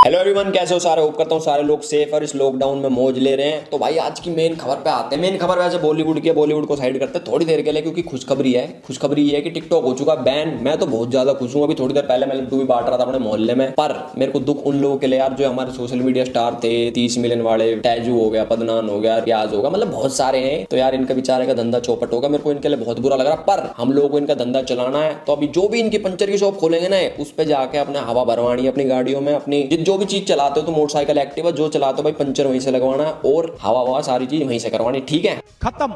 Hello everyone, कैसे हो सारे। होप करता हूँ सारे लोग सेफ और इस लॉकडाउन में मौज ले रहे हैं। तो भाई आज की मेन खबर पे आते हैं। मेन खबर वैसे बॉलीवुड की है, बॉलीवुड को साइड करते हैं थोड़ी देर के लिए, क्योंकि खुशखबरी है। खुशखबरी ये है कि टिकटॉक हो चुका बैन। मैं तो बहुत ज्यादा खुश हूँ। अभी थोड़ी देर पहले मैं लड्डू भी बांट रहा था अपने मोहल्ले में। पर मेरे को दुख उन लोगों के लिए यार जो हमारे सोशल मीडिया स्टार थे, 30 मिलियन वाले। टैजू हो गया, पदनान हो गया, रियाज होगा, मतलब बहुत सारे हैं। तो यार इनका बेचारे का धंधा चौपट होगा। मेरे को इनके लिए बहुत बुरा लग रहा। पर हम लोगों को इनका धंधा चलाना है, तो अभी जो भी इनकी पंचर की शॉप खोलेंगे ना, उस पे जाके अपने हवा भरवानी अपनी गाड़ियों में। अपनी जो भी चीज चलाते हो, तो मोटरसाइकिल, एक्टिवा जो चलाते हो भाई, पंचर वहीं से लगवाना और हवा सारी चीज वहीं से करवानी। ठीक है, खत्म।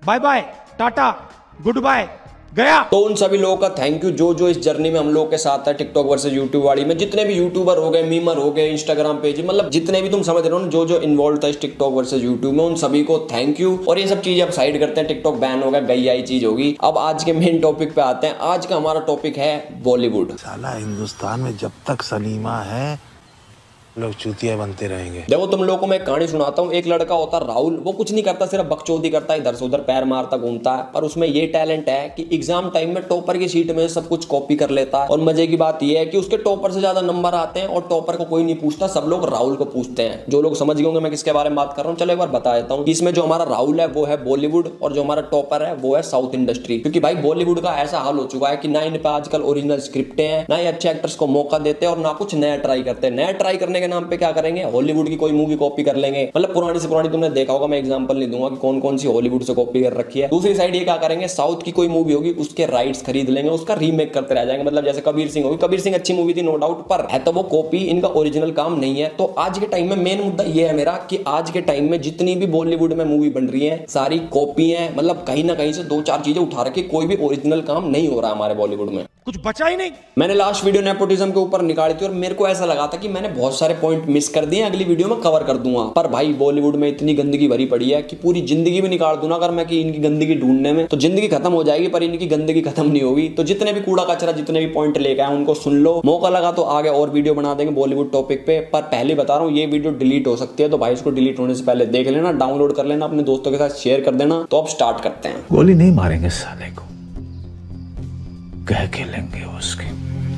Bye bye, tata, goodbye, गया। तो उन सभी लोगों का थैंक यू जो इस जर्नी में हम लोग के साथ है। टिकटॉक वर्सेस यूट्यूब वाली में जितने भी यूट्यूबर हो गए, मीमर हो गए, इंस्टाग्राम पेज, मतलब जितने भी तुम समझ रहे हो ना, जो इन्वॉल्व था इस टिकटॉक वर्सेस यूट्यूब में, उन सभी को थैंक यू। और ये सब चीज अब साइड करते हैं। टिकटॉक बैन होगा, गई आई चीज होगी। अब आज के मेन टॉपिक पे आते हैं। आज का हमारा टॉपिक है बॉलीवुड। साला हिंदुस्तान में जब तक सलीमा है लोग चूतिया बनते रहेंगे। देखो तुम लोगों को मैं कहानी सुनाता हूँ। एक लड़का होता है राहुल, वो कुछ नहीं करता, सिर्फ बकचोदी करता है, इधर से उधर पैर मारता घूमता है। पर उसमें ये टैलेंट है कि एग्जाम टाइम में टॉपर की सीट में सब कुछ कॉपी कर लेता है। और मजे की बात यह है कि उसके टॉपर से ज्यादा नंबर आते हैं और टॉपर को कोई नहीं पूछता, सब लोग राहुल को पूछते हैं। जो लोग समझ गए होंगे मैं किसके बारे में बात कर रहा हूँ, चलो एक बार बता देता हूँ। इसमें जो हमारा राहुल है वो है बॉलीवुड, और जो हमारा टॉपर है वो है साउथ इंडस्ट्री। क्योंकि भाई बॉलीवुड का ऐसा हाल हो चुका है कि ना इन पे आजकल ओरिजिनल स्क्रिप्ट हैं, ना ही अच्छे एक्टर्स को मौका देते हैं, और ना कुछ नया ट्राई करते हैं। नया ट्राई करने के नाम पे क्या करेंगे, हॉलीवुड की कोई मूवी कॉपी कर लेंगे। मतलब पुरानी से पुरानी तुमने देखा होगा, मैं एग्जांपल नहीं दूंगा कि कौन कौन सी हॉलीवुड से कॉपी कर रखी है। दूसरी साइड ये क्या करेंगे, साउथ की कोई मूवी होगी उसके राइट्स खरीद लेंगे, उसका रीमेक करते रह जाएंगे। मतलब जैसे कबीर सिंह होगी, कबीर सिंह अच्छी मूवी थी नो डाउट, पर है तो वो कॉपी, इनका ओरिजिनल काम नहीं है। तो आज के टाइम में मेन मुद्दा ये है मेरा कि आज के टाइम में जितनी भी बॉलीवुड में मूवी बन रही है सारी कॉपी है। मतलब कहीं ना कहीं से दो चार चीजें उठा रखी, कोई भी ओरिजिनल काम नहीं हो रहा है हमारे बॉलीवुड में। कुछ बचा ही नहीं। मैंने लास्ट वीडियो नेपोटिज्म के ऊपर निकाली थी और मेरे को ऐसा लगा था कि मैंने बहुत सारे पॉइंट मिस कर दिए, अगली वीडियो में कवर कर दूंगा। पर भाई बॉलीवुड में इतनी गंदगी भरी पड़ी है कि पूरी जिंदगी भी निकाल दूं ना अगर मैं कि इनकी गंदगी ढूंढने में, तो जिंदगी खत्म हो जाएगी, पर इनकी गंदगी खत्म नहीं होगी। तो जितने भी कूड़ा कचरा, जितने भी पॉइंट लेके आए उनको सुन लो। मौका लगा तो आगे और वीडियो बना देंगे बॉलीवुड टॉपिक पे। पर पहले बता रहा हूँ ये वीडियो डिलीट हो सकती है, तो भाई इसको डिलीट होने से पहले देख लेना, डाउनलोड कर लेना, अपने दोस्तों के साथ शेयर कर देना। तो अब स्टार्ट करते हैं। गोली नहीं मारेंगे साले को, कह के लेंगे उसकी।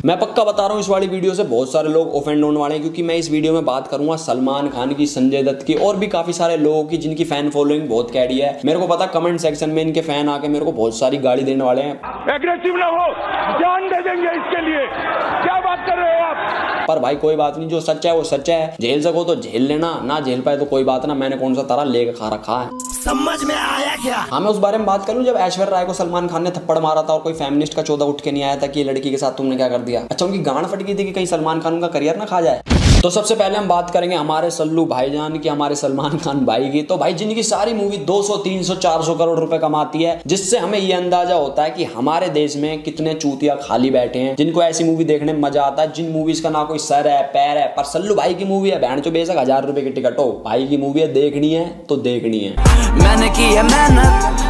मैं पक्का बता रहा हूँ इस वाली वीडियो से बहुत सारे लोग ऑफेंड होने वाले हैं, क्योंकि मैं इस वीडियो में बात करूंगा सलमान खान की, संजय दत्त की, और भी काफी सारे लोगों की जिनकी फैन फॉलोइंग बहुत कैडी है। मेरे को पता कमेंट सेक्शन में इनके फैन आके मेरे को बहुत सारी गाली देने वाले हैं। एग्रेसिव ना हो, जान दे देंगे इसके लिए। क्या बात कर रहे हो आप? पर भाई कोई बात नहीं, जो सच है वो सच है। झेल सको तो झेल लेना, ना झेल पाए तो कोई बात ना। मैंने कौन सा तारा लेके खा रखा है, समझ में आया क्या? हाँ मैं उस बारे में बात करूं जब ऐश्वर्या राय को सलमान खान ने थप्पड़ मारा था और कोई फेमिनिस्ट का चौदह उठ के नहीं आया था कि ये लड़की के साथ तुमने क्या कर दिया। अच्छा उनकी गांड फट गई थी कि कहीं सलमान खान का करियर ना खा जाए। तो सबसे पहले हम बात करेंगे हमारे सल्लू भाईजान की, हमारे सलमान खान भाई की। तो भाई जिनकी सारी मूवी 200, 300, 400 करोड़ रुपए कमाती है, जिससे हमें ये अंदाजा होता है कि हमारे देश में कितने चूतिया खाली बैठे हैं जिनको ऐसी मूवी देखने में मजा आता है, जिन मूवीज का ना कोई सर है पैर है। पर सल्लू भाई की मूवी है, बहन चो बेशक 1000 रुपए की टिकट हो, भाई की मूवी है, देखनी है तो देखनी है। मैंने की है मेहनत,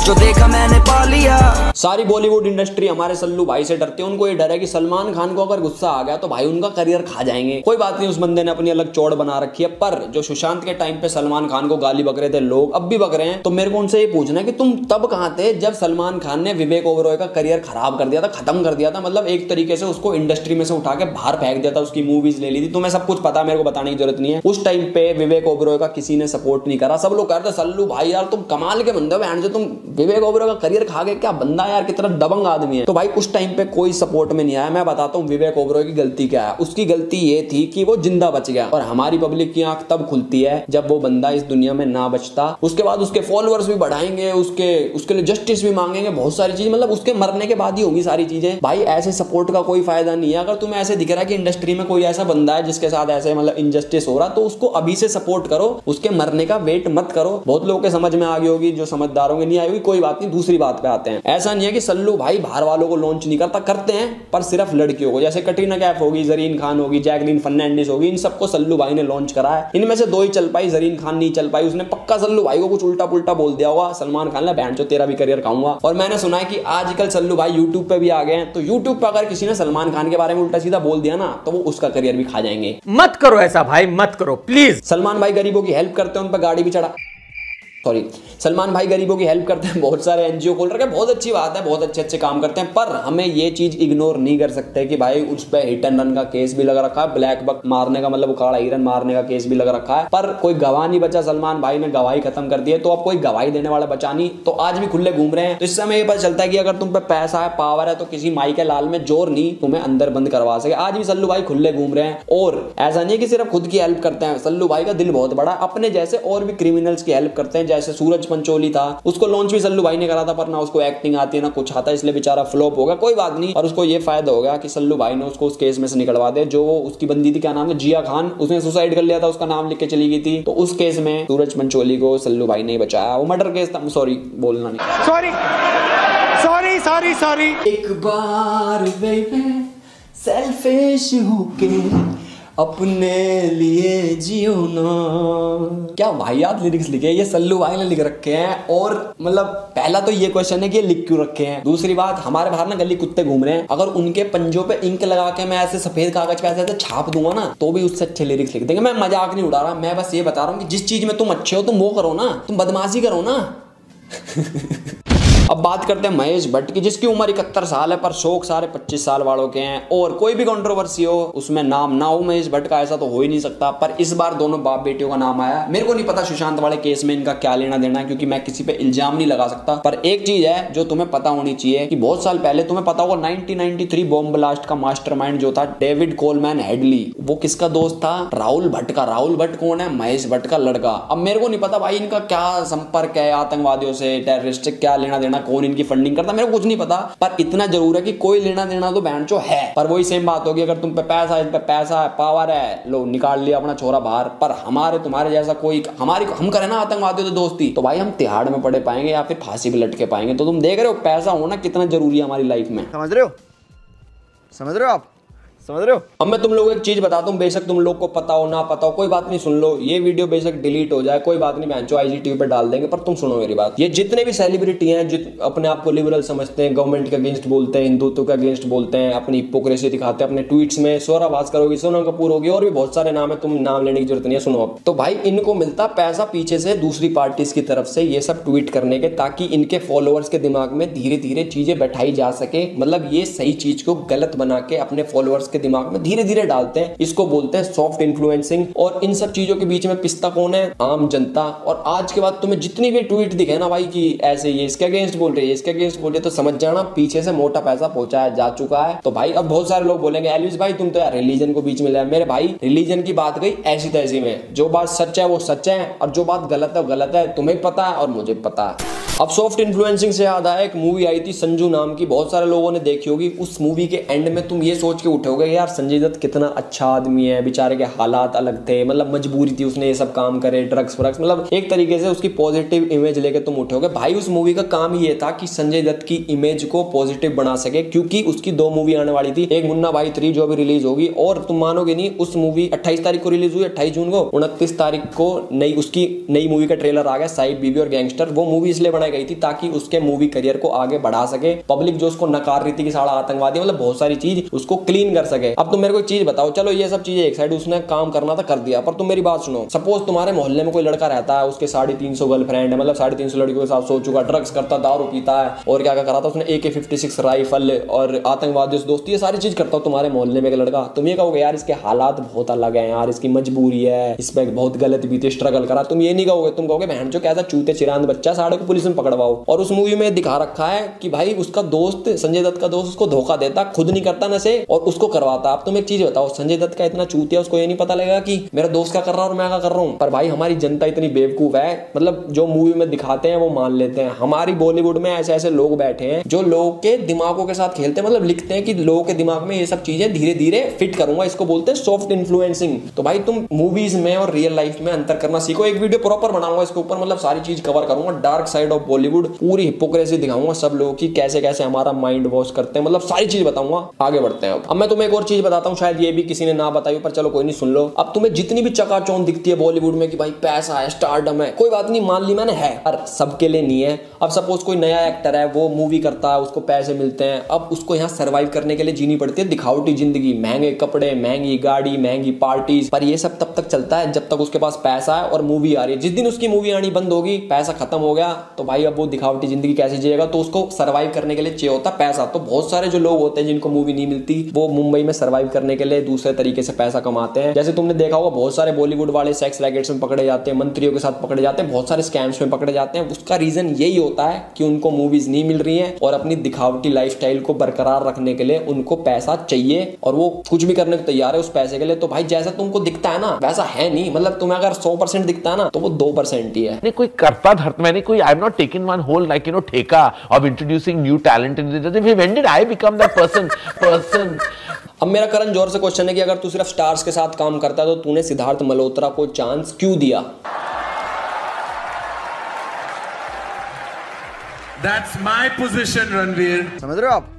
जो देखा मैंने पा लिया। सारी बॉलीवुड इंडस्ट्री हमारे सल्लू भाई से डरती है। उनको ये डर है कि सलमान खान को अगर गुस्सा आ गया तो भाई उनका करियर खा जाएंगे। कोई बात नहीं, उस बंदे ने अपनी अलग चौड़ बना रखी है। पर जो सुशांत के टाइम पे सलमान खान को गाली बक रहे थे लोग, अब भी बक रहे हैं। तो मेरे को उनसे ये पूछना है कि तुम तब कहां थे जब सलमान खान ने विवेक ओबरॉय का करियर खराब कर दिया था, खत्म कर दिया था। मतलब एक तरीके से उसको इंडस्ट्री में से उठा के बाहर फेंक दिया था, उसकी मूवीज ले ली थी। तुम्हें सब कुछ पता है, मेरे को बताने की जरूरत नहीं है। उस टाइम पे विवेक ओबरॉय का किसी ने सपोर्ट नहीं करा। सब लोग कहते सल्लू भाई यार तुम कमाल के बंदे हो, तुम विवेक ओबरॉय का करियर खा गए, क्या बंदा यार, कितना दबंग आदमी है। तो भाई उस टाइम पे कोई सपोर्ट में नहीं आया। मैं बताता हूँ विवेक ओबरॉय की गलती क्या है। उसकी गलती ये थी कि वो जिंदा बच गया, और हमारी पब्लिक की आंख तब खुलती है जब वो बंदा इस दुनिया में ना बचता। उसके बाद उसके फॉलोअर्स भी बढ़ाएंगे, उसके लिए जस्टिस भी मांगेंगे, बहुत सारी चीज, मतलब उसके मरने के बाद ही होगी सारी चीजें। भाई ऐसे सपोर्ट का कोई फायदा नहीं है। अगर तुम्हें ऐसे दिख रहा है कि इंडस्ट्री में कोई ऐसा बंदा है जिसके साथ ऐसे मतलब इनजस्टिस हो रहा, तो उसको अभी से सपोर्ट करो, उसके मरने का वेट मत करो। बहुत लोगों के समझ में आ गई होगी, जो समझदार होंगे नहीं आई होगी, कोई बात नहीं। दूसरी बात पे आते हैं। ऐसा नहीं है कि सल्लू भाई बाहर वालों को लॉन्च नहीं करता, करते हैं पर सिर्फ लड़कियों को। जैसे कटरीना कैफ होगी, जरीन खान होगी, जैकलीन फर्नांडिस होगी, इन सबको सल्लू भाई ने लॉन्च करा है। इनमें से दो ही चल पाई, जरीन खान नहीं चल पाई। उसने पक्का सल्लू भाई को कुछ उल्टा पुल्टा बोल दिया होगा, सलमान खान ने बैंड जो तेरा भी करियर खाऊंगा। और मैंने सुना है कि आजकल सल्लू भाई यूट्यूब पे भी आ गए हैं। तो यूट्यूब पे अगर किसी ने सलमान खान के बारे में उल्टा सीधा बोल दिया ना, तो वो उसका करियर भी खा जाएंगे। मत करो ऐसा भाई, मत करो प्लीज। सलमान भाई गरीबों की हेल्प करते हैं, उन पर गाड़ी भी चढ़ा सॉरी, सलमान भाई गरीबों की हेल्प करते हैं, बहुत सारे एनजीओ खोल रखे हैं, बहुत अच्छी बात है, बहुत अच्छे अच्छे काम करते हैं, पर हमें ये चीज इग्नोर नहीं कर सकते कि भाई उस पर हिट एंड रन का केस भी लग रखा है, ब्लैक बक मारने का मतलब उखाड़ा हिरन मारने का केस भी लग रखा है, पर कोई गवाह नहीं बचा। सलमान भाई ने गवाही खत्म कर दी है, तो अब कोई गवाही देने वाला बचा नहीं, तो आज भी खुले घूम रहे हैं। तो इससे हमें ये पता चलता है कि अगर तुम पे पैसा है, पावर है, तो किसी माई के लाल में जोर नहीं तुम्हें अंदर बंद करवा सके। आज भी सल्लू भाई खुले घूम रहे हैं, और ऐसा नहीं है कि सिर्फ खुद की हेल्प करते हैं, सल्लू भाई का दिल बहुत बड़ा, अपने जैसे और भी क्रिमिनल्स की हेल्प करते हैं। जैसे सूरज पंचोली था, उसको लॉन्च भी सल्लू भाई ने करा था, पर ना उसको एक्टिंग आती है ना कुछ आता है, इसलिए बेचारा फ्लॉप हो गया। कोई बात नहीं, और उसको ये फायदा हो गया कि सल्लू भाई ने उसको उस केस में से निकलवा दे। जो उसकी बंदी थी, क्या नाम है, जिया खान, उसने सुसाइड कर लिया था, उसका नाम लिख के चली गई थी, तो उस केस में सूरज पंचोली को सल्लू भाई ने बचाया। वो मर्डर केस था, सॉरी बोलना नहीं, सॉरी सॉरी सॉरी सॉरी। एक बार बेबी सेल्फिश होके अपने लिए जियो ना। क्या वाहियात लिरिक्स लिखे हैं, ये सल्लू भाई ने लिख रखे हैं। और मतलब पहला तो ये क्वेश्चन है कि ये लिख क्यों रखे हैं। दूसरी बात, हमारे बाहर ना गली कुत्ते घूम रहे हैं, अगर उनके पंजों पे इंक लगा के मैं ऐसे सफेद कागज पे ऐसे छाप दूंगा ना, तो भी उससे अच्छे लिरिक्स लिख देंगे। मैं मजाक नहीं उड़ा रहा, मैं बस ये बता रहा हूँ कि जिस चीज में तुम अच्छे हो तुम वो करो ना, तुम बदमाशी करो ना। अब बात करते हैं महेश भट्ट की, जिसकी उम्र 71 साल है, पर शौक सारे 25 साल वालों के हैं। और कोई भी कंट्रोवर्सी हो उसमें नाम ना हो महेश भट्ट का, ऐसा तो हो ही नहीं सकता। पर इस बार दोनों बाप बेटियों का नाम आया। मेरे को नहीं पता सुशांत वाले केस में इनका क्या लेना देना है, क्योंकि मैं किसी पे इल्जाम नहीं लगा सकता। पर एक चीज है जो तुम्हें पता होनी चाहिए कि बहुत साल पहले, तुम्हें पता होगा 1993 बॉम्ब ब्लास्ट का मास्टरमाइंड जो था डेविड कोलमैन हेडली, वो किसका दोस्त था, राहुल भट्ट का। राहुल भट्ट कौन है, महेश भट्ट का लड़का। अब मेरे को नहीं पता भाई इनका क्या संपर्क है आतंकवादियों से, टेररिस्ट से क्या लेना देना, कौन इनकी फंडिंग करता, मेरे को कुछ नहीं पता। पर इतना जरूर है कि कोई लेना देना तो बैंड जो है। पर वही सेम बात होगी, अगर तुम पे पैसा है, इन पे पैसा है, पावर है, लो निकाल लिया अपना छोरा बाहर। पर हमारे तुम्हारे जैसा कोई हम करें ना आतंकवादियों से दोस्ती, तो भाई हम तिहाड़ में पड़े पाएंगे या फिर फांसी पे लटके पाएंगे। तो तुम देख रहे हो पैसा होना कितना जरूरी है हमारी लाइफ में। समझ रहे हो आप, समझ रहे हो। अब मैं तुम लोगों को एक चीज बताता हूँ, बेशक तुम लोग को पता हो ना पता हो, कोई बात नहीं, सुन लो। ये वीडियो बेशक डिलीट हो जाए, कोई बात नहीं, मैं IGTV पे डाल देंगे, पर तुम सुनो मेरी बात। ये जितने भी सेलिब्रिटी हैं, जो अपने आप को लिबरल समझते हैं, गवर्नमेंट के अगेंस्ट बोलते हैं, हिंदुत्व के अगेंस्ट बोलते हैं, अपनी हिपोक्रेसी दिखाते हैं अपने ट्वीट्स में, स्वरा भास्कर होगी, सोनम कपूर होगी, और भी बहुत सारे नाम है, तुम नाम लेने की जरूरत नहीं है, सुनो अब। तो भाई इनको मिलता पैसा पीछे से दूसरी पार्टीज की तरफ से ये सब ट्वीट करने के, ताकि इनके फॉलोअर्स के दिमाग में धीरे धीरे चीजें बैठाई जा सके। मतलब ये सही चीज को गलत बना के अपने फॉलोअर्स के दिमाग में धीरे धीरे डालते हैं। इसको बोलते हैं सॉफ्ट इन्फ्लुएंसिंग। और इन सब चीजों के बीच में पिस्ता कौन है, आम जनता। और आज के बाद तुम्हें जितनी भी ट्वीट दिखे ना भाई कि ऐसे ये इसके अगेंस्ट बोल रहे हैं, इसके अगेंस्ट बोल रहे, तो समझ जाना पीछे से मोटा पैसा पहुंचाया जा चुका है। तो भाई अब बहुत सारे लोग बोलेंगे एलविस भाई तुम तो यार रिलीजन को बीच में ले। मेरे भाई रिलीजन की बात गई ऐसी तैसी में, जो बात सच है वो सच है, और जो बात गलत है वो गलत है। तुम्हें पता है और मुझे पता है। अब सॉफ्ट इन्फ्लुएंसिंग से याद आया, एक मूवी आई थी संजू नाम की, बहुत सारे लोगों ने देखी होगी। उस मूवी के एंड में तुम ये सोच के उठोगे यार संजय दत्त कितना अच्छा आदमी है, बेचारे के हालात अलग थे, मतलब मजबूरी थी उसने ये सब काम करे, ड्रग्स व्रग्स, मतलब एक तरीके से उसकी पॉजिटिव इमेज लेके तुम उठोगे। भाई उस मूवी का काम ये था कि संजय दत्त की इमेज को पॉजिटिव बना सके, क्योंकि उसकी 2 मूवी आने वाली थी, एक मुन्ना भाई 3 जो अभी रिलीज होगी, और तुम मानोगे नहीं उस मूवी 28 तारीख को रिलीज हुई, 28 जून को, 29 तारीख को उसकी नई मूवी का ट्रेलर आ गया, साइड बीबी और गैंगस्टर। वो मूवी इसलिए बनाई गई थी ताकि उसके मूवी करियर को आगे बढ़ा सके। पब्लिक जो उसको नकार रही थी कि साला आतंकवादी, मतलब बहुत सारी चीज उसको क्लीन कर सके। अब तुम मेरे को एक चीज बताओ, चलो ये सब चीजें एक साइड, उसने काम करना था कर दिया, पर तुम मेरी बात सुनो। सपोज तुम्हारे मोहल्ले में कोई लड़का रहता है, उसके 350 गर्लफ्रेंड है, मतलब 350 लड़कियों के साथ सो चुका, ड्रग्स करता, दारू पीता है, और क्या क्या करा था उसने, AK-56 राइफल और आतंकवादियों से दोस्ती, ये सारी चीज करता तुम्हारे मोहल्ले में एक लड़का। तुम ये कहोगे यार इसके हालात बहुत अलग है यार, इसकी मजबूरी है, इसमें बहुत गलत बीते, स्ट्रगल करा। तुम ये नहीं कहोगे, तुम कहोगे बहन जो कैसा चूते चिरांद बच्चा, साढ़े को पुलिस में पकड़वाओ। और उस मूवी में दिखा रखा है कि भाई उसका दोस्त, संजय दत्त का दोस्त, उसको धोखा देता, खुद नहीं करता नशे और उसको करवाता। अब तुम एक चीज बताओ, संजय दत्त का इतना चूतिया, उसको ये नहीं पता लगेगा कि मेरा दोस्त क्या कर रहा है और मैं क्या कर रहा हूं। पर भाई हमारी जनता इतनी बेवकूफ है, मतलब जो मूवी में दिखाते हैं वो मान लेते हैं। हमारी बॉलीवुड में ऐसे ऐसे लोग बैठे हैं जो लोगों के दिमागों के साथ खेलते हैं, मतलब लिखते हैं कि लोगों के दिमाग में ये सब चीजें धीरे धीरे फिट करूंगा, इसको बोलते हैं सॉफ्ट इन्फ्लुएंसिंग। तो भाई तुम मूवीज में और रियल लाइफ में अंतर करना सीखो। एक वीडियो प्रॉपर बनाऊंगा इसके ऊपर, मतलब सारी चीज कवर करूंगा, डार्क साइड ऑफ बॉलीवुड पूरी हिपोक्रेसी दिखाऊंगा सब लोगों की, कैसे कैसे हमारा माइंड वॉश करते हैं, मतलब सारी चीज बताऊंगा। आगे बढ़ते हैं। अब मैं तुम्हें एक और चीज बताता हूँ, शायद ये भी किसी ने ना बताई, पर चलो कोई नहीं, सुन लो। अब तुम्हें जितनी भी चकाचौंध दिखती है बॉलीवुड में कि भाई पैसा है, स्टारडम है, कोई बात नहीं, मान ली मैंने है, पर सबके लिए नहीं है। अब सपोज कोई नया एक्टर है, वो मूवी करता है, उसको पैसे मिलते हैं, अब उसको यहाँ सर्वाइव करने के लिए जीनी पड़ती है दिखावटी जिंदगी, महंगे कपड़े, महंगी गाड़ी, महंगी पार्टीज। पर ये सब तब तक चलता है जब तक उसके पास पैसा है और मूवी आ रही है। जिस दिन उसकी मूवी आनी बंद होगी, पैसा खत्म हो गया, तो भाई अब वो दिखावटी जिंदगी कैसे जिएगा। तो उसको सर्वाइव करने के लिए चाहिए होता पैसा। तो बहुत सारे जो लोग होते हैं जिनको मूवी नहीं मिलती, वो मुंबई में सर्वाइव करने के लिए दूसरे तरीके से पैसा कमाते हैं। जैसे तुमने देखा होगा बहुत सारे बॉलीवुड वाले सेक्स रैकेट्स में पकड़े जाते हैं, मंत्रियों के साथ पकड़े जाते हैं, बहुत सारे स्कैम्स में पकड़े जाते हैं। उसका रीजन यही होता है कि उनको मूवीज नहीं मिल रही है और अपनी दिखावटी लाइफस्टाइल को बरकरार रखने के लिए उनको पैसा चाहिए और वो कुछ भी करने को तैयार है उस पैसे के लिए। तो भाई जैसा तुमको दिखता है ना वैसा है नहीं, मतलब तुम्हें अगर 100% दिखता है ना तो वो 2% ही है। नहीं कोई करता धरता, मैंने कोई I am not taking one whole like ठेका of introducing new talent in this. When did I become that person? अब मेरा करण जौहर से क्वेश्चन है कि अगर तू सिर्फ स्टार्स के साथ काम करता है तो तूने सिद्धार्थ मल्होत्रा को चांस क्यों दिया? That's my position, Ranveer. समझ रहे हो आप?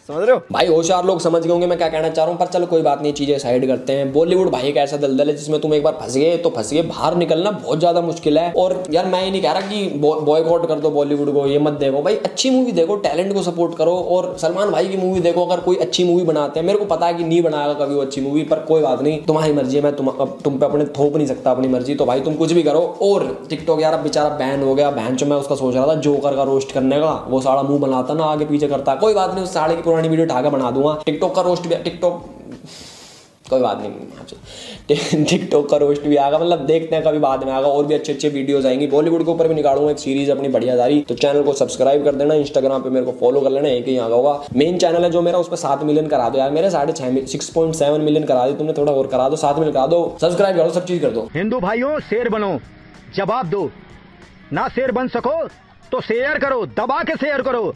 समझ रहे हो भाई? होशियार लोग समझ गए होंगे मैं क्या कहना चाह रहा हूँ, पर चलो कोई बात नहीं, चीजें साइड करते हैं। बॉलीवुड भाई एक ऐसा दलदल है जिसमें तुम एक बार फंस गए तो फंस गए, बाहर निकलना बहुत ज्यादा मुश्किल है। और यार मैं ये नहीं कह रहा कि बॉयकॉट कर दो बॉलीवुड को, ये मत देखो भाई, अच्छी मूवी देखो, टैलेंट को सपोर्ट करो। और सलमान भाई की मूवी देखो, अगर कोई अच्छी मूवी बनाते हैं, मेरे को पता है कि नहीं बनाएगा कभी वो अच्छी मूवी, पर कोई बात नहीं, तुम्हारी मर्जी है, मैं तुम पे अपने थोप नहीं सकता अपनी मर्जी। तो भाई तुम कुछ भी करो। और टिकटॉक यार अब बेचारा बैन हो गया, बहन चो मैं उसका सोच रहा था जोकर का रोस्ट करने का, वो साड़ा मुंह बनाता ना आगे पीछे करता, कोई बात नहीं, उस साड़े की पुरानी वीडियो उठा के बना दूंगा। टिकटॉक का रोस्ट भी, टिकटॉक कोई बात नहीं, टिकटॉक का रोस्ट भी आएगा, मतलब देखते हैं कभी बाद में आएगा। और भी अच्छे अच्छे वीडियोस आएंगी, बॉलीवुड के ऊपर भी निकालूंगा एक सीरीज अपनी बढ़िया सारी। तो चैनल को सब्सक्राइब कर देना, इंस्टाग्राम पे मेरे को फॉलो कर लेना, एक ही यहाँ होगा। मेन चैनल है जो मेरा, उस पर 7 मिलियन करा दो यार, मेरे 6.7 मिलियन करा दी तुमने, थोड़ा और करा दो, 7 मिलियन करा दो, सब्सक्राइब करो, सब चीज कर दो। हिंदू भाइयों शेर बनो, जवाब दो, ना शेर बन सको तो शेयर करो, दबा के शेयर करो।